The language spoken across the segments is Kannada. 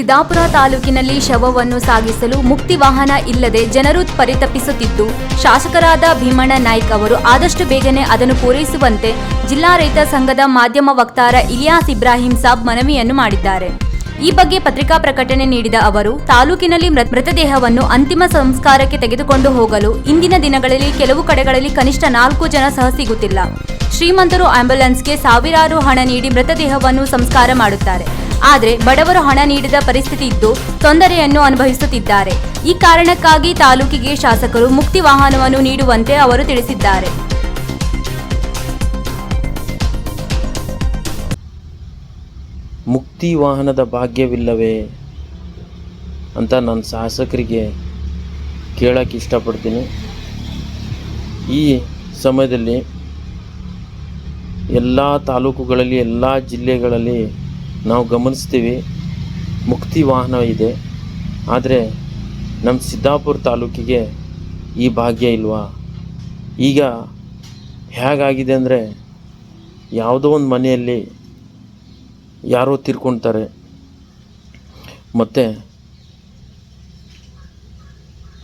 ಸಿದ್ದಾಪುರ ತಾಲೂಕಿನಲ್ಲಿ ಶವವನ್ನು ಸಾಗಿಸಲು ಮುಕ್ತಿ ವಾಹನ ಇಲ್ಲದೆ ಜನರು ಪರಿತಪಿಸುತ್ತಿದ್ದು, ಶಾಸಕರಾದ ಭೀಮಣ್ಣ ನಾಯ್ಕ ಅವರು ಆದಷ್ಟು ಬೇಗನೆ ಅದನ್ನು ಪೂರೈಸುವಂತೆ ಜಿಲ್ಲಾ ರೈತ ಸಂಘದ ಮಾಧ್ಯಮ ವಕ್ತಾರ ಇಲಿಯಾಸ್ ಇಬ್ರಾಹಿಂ ಸಾಬ್ ಮನವಿಯನ್ನು ಮಾಡಿದ್ದಾರೆ. ಈ ಬಗ್ಗೆ ಪತ್ರಿಕಾ ಪ್ರಕಟಣೆ ನೀಡಿದ ಅವರು, ತಾಲೂಕಿನಲ್ಲಿ ಮೃತದೇಹವನ್ನು ಅಂತಿಮ ಸಂಸ್ಕಾರಕ್ಕೆ ತೆಗೆದುಕೊಂಡು ಹೋಗಲು ಇಂದಿನ ದಿನಗಳಲ್ಲಿ ಕೆಲವು ಕಡೆಗಳಲ್ಲಿ ಕನಿಷ್ಠ 4 ಜನ ಸಹ ಸಿಗುತ್ತಿಲ್ಲ. ಶ್ರೀಮಂತರು ಆಂಬ್ಯುಲೆನ್ಸ್ಗೆ ಸಾವಿರಾರು ಹಣ ನೀಡಿ ಮೃತದೇಹವನ್ನು ಸಂಸ್ಕಾರ ಮಾಡುತ್ತಾರೆ. ಆದರೆ ಬಡವರು ಹಣ ನೀಡದ ಪರಿಸ್ಥಿತಿ ಇದ್ದು ತೊಂದರೆಯನ್ನು ಅನುಭವಿಸುತ್ತಿದ್ದಾರೆ. ಈ ಕಾರಣಕ್ಕಾಗಿ ತಾಲೂಕಿಗೆ ಶಾಸಕರು ಮುಕ್ತಿ ವಾಹನವನ್ನು ನೀಡುವಂತೆ ಅವರು ತಿಳಿಸಿದ್ದಾರೆ. ಮುಕ್ತಿ ವಾಹನದ ಭಾಗ್ಯವಿಲ್ಲವೇ ಅಂತ ನಾನು ಶಾಸಕರಿಗೆ ಕೇಳಕ್ಕೆ ಇಷ್ಟಪಡ್ತೀನಿ. ಈ ಸಮಯದಲ್ಲಿ ಎಲ್ಲ ತಾಲೂಕುಗಳಲ್ಲಿ, ಎಲ್ಲ ಜಿಲ್ಲೆಗಳಲ್ಲಿ ನಾವು ಗಮನಿಸ್ತೀವಿ ಮುಕ್ತಿ ವಾಹನ ಇದೆ. ಆದರೆ ನಮ್ಮ ಸಿದ್ದಾಪುರ ತಾಲೂಕಿಗೆ ಈ ಭಾಗ್ಯ ಇಲ್ವಾ? ಈಗ ಹೇಗಾಗಿದೆ ಅಂದರೆ, ಯಾವುದೋ ಒಂದು ಮನೆಯಲ್ಲಿ ಯಾರೋ ತೀರ್ಕೊಳ್ತಾರೆ, ಮತ್ತು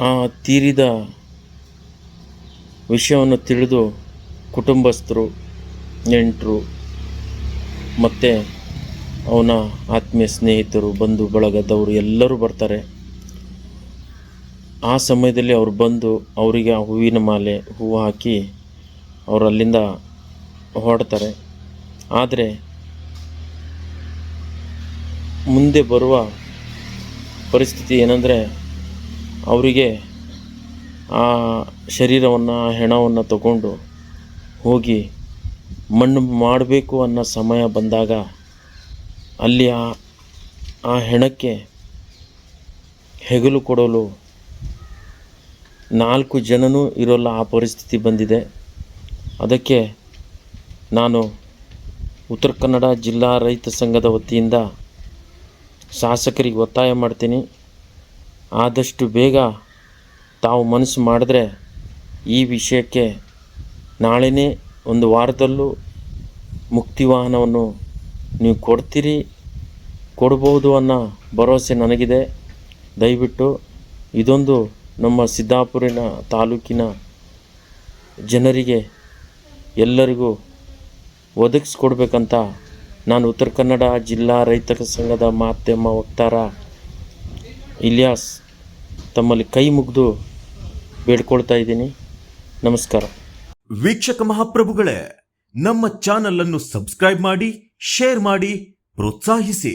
ಆ ತೀರಿದ ವಿಷಯವನ್ನು ತಿಳಿದು ಕುಟುಂಬಸ್ಥರು, ನೆಂಟರು ಮತ್ತು ಅವನ ಆತ್ಮೀಯ ಸ್ನೇಹಿತರು, ಬಂಧು ಬಳಗದವರು ಎಲ್ಲರೂ ಬರ್ತಾರೆ. ಆ ಸಮಯದಲ್ಲಿ ಅವ್ರು ಬಂದು ಅವರಿಗೆ ಆ ಹೂವಿನ ಮಾಲೆ, ಹೂವು ಹಾಕಿ ಅವರು ಅಲ್ಲಿಂದ ಹೊರಡ್ತಾರೆ. ಆದರೆ ಮುಂದೆ ಬರುವ ಪರಿಸ್ಥಿತಿ ಏನಂದರೆ, ಅವರಿಗೆ ಆ ಶರೀರವನ್ನು, ಹೆಣವನ್ನು ತಗೊಂಡು ಹೋಗಿ ಮಣ್ಣು ಮಾಡಬೇಕು ಅನ್ನೋ ಸಮಯ ಬಂದಾಗ ಅಲ್ಲಿ ಆ ಹೆಣಕ್ಕೆ ಹೆಗಲು ಕೊಡಲು 4 ಜನನೂ ಇರೋಲ್ಲ, ಆ ಪರಿಸ್ಥಿತಿ ಬಂದಿದೆ. ಅದಕ್ಕೆ ನಾನು ಉತ್ತರ ಕನ್ನಡ ಜಿಲ್ಲಾ ರೈತ ಸಂಘದ ವತಿಯಿಂದ ಶಾಸಕರಿಗೆ ಒತ್ತಾಯ ಮಾಡ್ತೀನಿ, ಆದಷ್ಟು ಬೇಗ ತಾವು ಮನಸ್ಸು ಮಾಡಿದ್ರೆ ಈ ವಿಷಯಕ್ಕೆ ನಾಳೆನೇ, ಒಂದು ವಾರದಲ್ಲೂ ಮುಕ್ತಿ ವಾಹನವನ್ನು ನೀವು ಕೊಡ್ಬೋದು ಅನ್ನೋ ಭರವಸೆ ನನಗಿದೆ. ದಯವಿಟ್ಟು ಇದೊಂದು ನಮ್ಮ ಸಿದ್ದಾಪುರಿನ ತಾಲೂಕಿನ ಜನರಿಗೆ ಎಲ್ಲರಿಗೂ ಒದಗಿಸ್ಕೊಡ್ಬೇಕಂತ ನಾನು ಉತ್ತರ ಕನ್ನಡ ಜಿಲ್ಲಾ ರೈತರ ಸಂಘದ ಮಾಧ್ಯಮ ವಕ್ತಾರ ಇಲಿಯಾಸ್ ತಮ್ಮಲ್ಲಿ ಕೈ ಮುಗಿದು ಬೇಡ್ಕೊಳ್ತಾ ಇದ್ದೀನಿ. ನಮಸ್ಕಾರ. ವೀಕ್ಷಕ ಮಹಾಪ್ರಭುಗಳೇ, ನಮ್ಮ ಚಾನಲ್ ಅನ್ನು ಸಬ್ಸ್ಕ್ರೈಬ್ ಮಾಡಿ, ಶೇರ್ ಮಾಡಿ, ಪ್ರೋತ್ಸಾಹಿಸಿ.